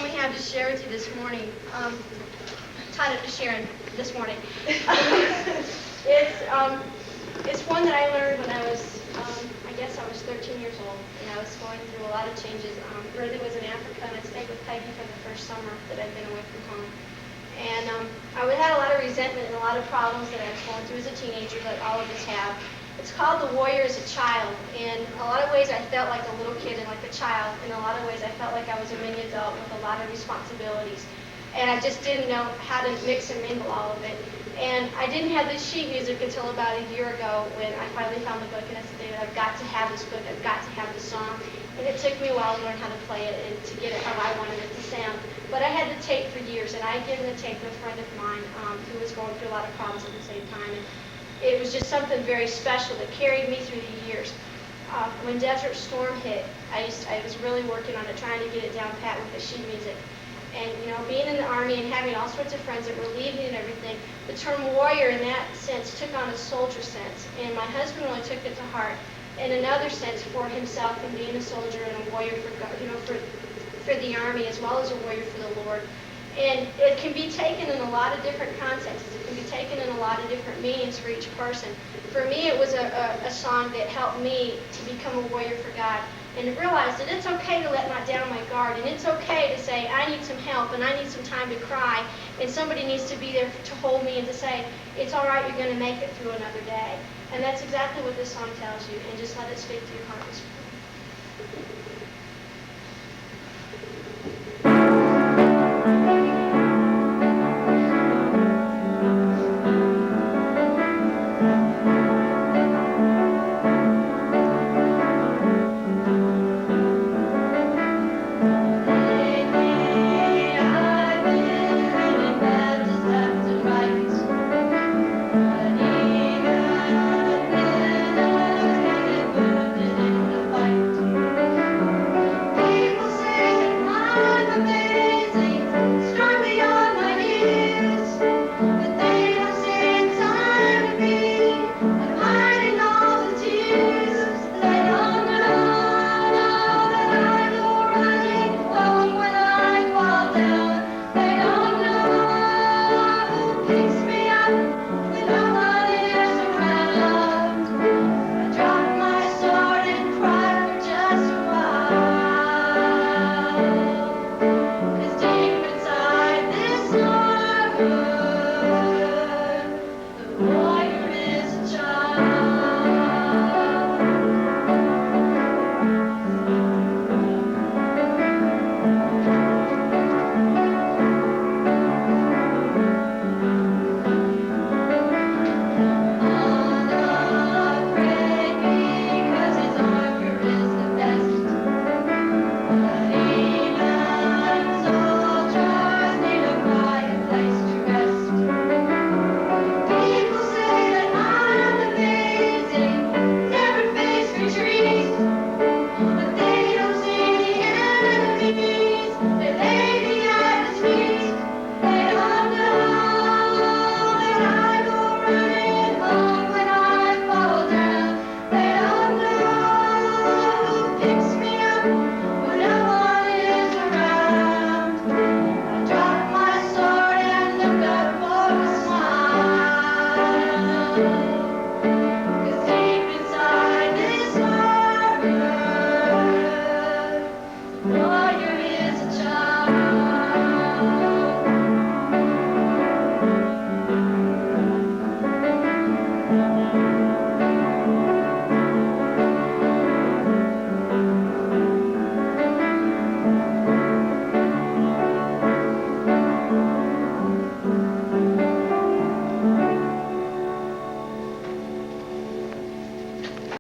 only have to share with you this morning, tied up to Sharon this morning. It's one that I learned when I was, I guess I was 13 years old, and I was going through a lot of changes. Brother was in Africa, and I stayed with Peggy for the first summer that I'd been away from home. And I had a lot of resentment and a lot of problems that I was going through as a teenager, that all of us have. It's called The Warrior as a Child. In a lot of ways, I felt like a little kid and like a child. In a lot of ways, I felt like I was a mini adult with a lot of responsibilities. And I just didn't know how to mix and mingle all of it. And I didn't have this sheet music until about a year ago when I finally found the book, and I said, David, I've got to have this book. I've got to have the song. And it took me a while to learn how to play it and to get it how I wanted it to sound. But I had the tape for years, and I had given the tape to a friend of mine who was going through a lot of problems at the same time. And it was just something very special that carried me through the years. When Desert Storm hit, I was really working on it, trying to get it down pat with the sheet music. And, being in the Army and having all sorts of friends that were leaving and everything, the term warrior in that sense took on a soldier sense. And my husband really took it to heart in another sense for himself and being a soldier and a warrior for God, for the Army as well as a warrior for the Lord. And it can be taken in a lot of different contexts. It can be taken in a lot of different meanings for each person. For me, it was a song that helped me to become a warrior for God and to realize that it's okay to let down my guard, and it's okay to say, I need some help and I need some time to cry, and somebody needs to be there to hold me and to say, it's all right, you're going to make it through another day. And that's exactly what this song tells you, and just let it speak to your heart this morning.